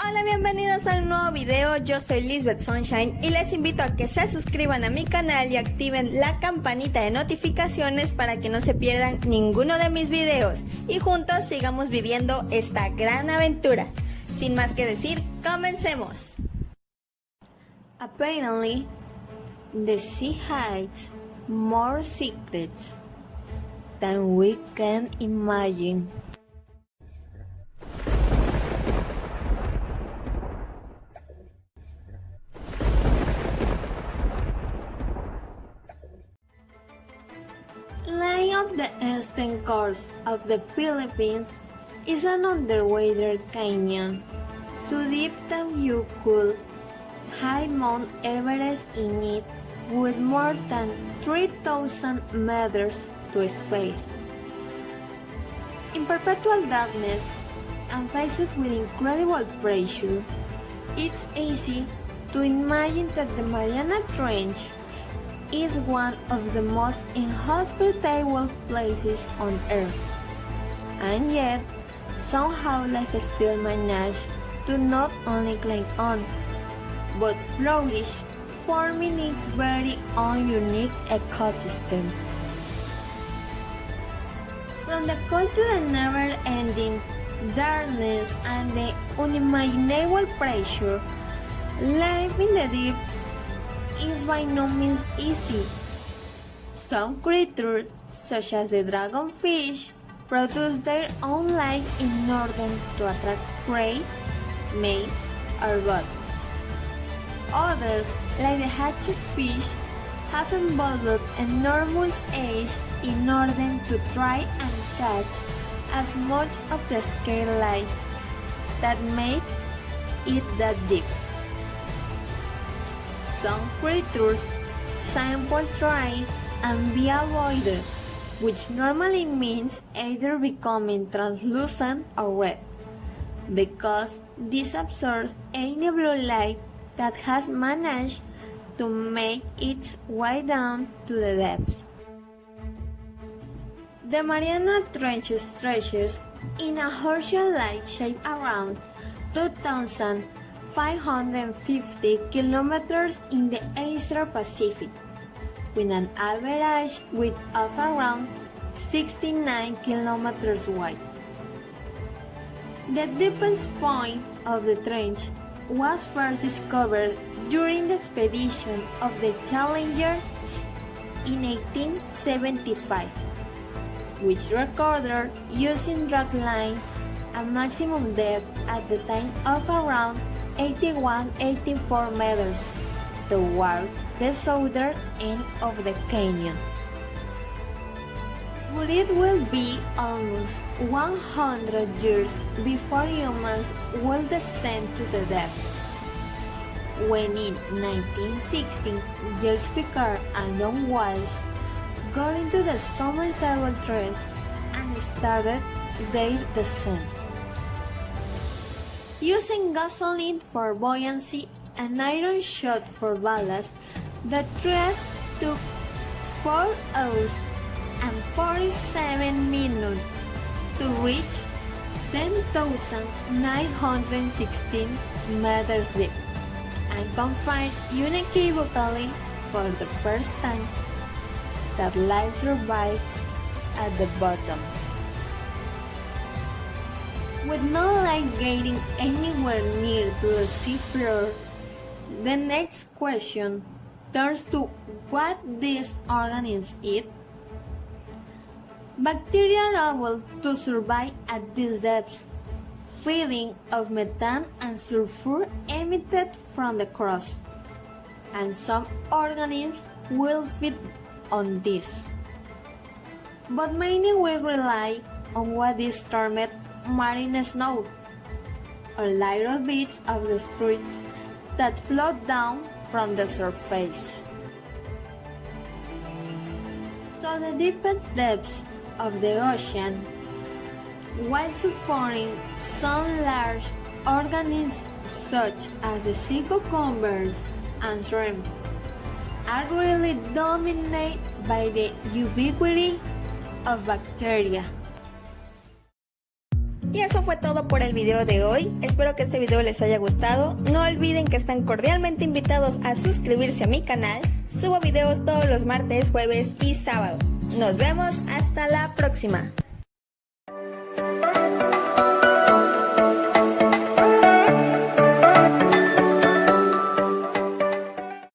Hola, bienvenidos a un nuevo video. Yo soy Lisbeth Sunshine y les invito a que se suscriban a mi canal y activen la campanita de notificaciones para que no se pierdan ninguno de mis videos y juntos sigamos viviendo esta gran aventura. Sin más que decir, comencemos. Apparently, the sea hides more secrets than we can imagine. Lying off the eastern coast of the Philippines is an underwater canyon, so deep that you could hide Mount Everest in it with more than 3,000 meters to spare. In perpetual darkness and faced with incredible pressure, it's easy to imagine that the Mariana Trench is one of the most inhospitable places on Earth. And yet, somehow life still managed to not only cling on, but flourish, forming its very own unique ecosystem. From the cold to the never-ending darkness and the unimaginable pressure, life in the deep is by no means easy. Some creatures, such as the dragonfish, produce their own light in order to attract prey, mate, or bud. Others, like the hatchet fish, have involved enormous eggs in order to try and catch as much of the scarce life that makes it that deep. Some creatures simply try and be avoided, which normally means either becoming translucent or red, because this absorbs any blue light that has managed to make its way down to the depths. The Mariana Trench stretches in a horseshoe-like shape around 2,550 kilometers in the Eastern Pacific, with an average width of around 69 kilometers wide. The deepest point of the trench was first discovered during the expedition of the Challenger in 1875, which recorded using drag lines a maximum depth at the time of around 81-84 meters towards the southern end of the canyon. But it will be almost 100 years before humans will descend to the depths, when in 1916 Jacques Picard and Don Walsh got into the submersible trace and started their descent. Using gasoline for buoyancy and iron shot for ballast, the trace took 4 hours and 47 minutes to reach 10,916 meters deep, and confirmed unequivocally for the first time that life survives at the bottom. With no light getting anywhere near to the seafloor, the next question turns to what these organisms eat. Bacteria are able to survive at these depths, feeding off methane and sulfur emitted from the crust, and some organisms will feed on this. But many will rely on what is termed marine snow, or little bits of the streets that float down from the surface. So the deepest depths of the ocean, while supporting some large organisms such as the sea cucumbers and shrimp, are really dominated by the ubiquity of bacteria. Y eso fue todo por el video de hoy. Espero que este video les haya gustado. No olviden que están cordialmente invitados a suscribirse a mi canal. Subo videos todos los martes, jueves y sábado. Nos vemos hasta la próxima.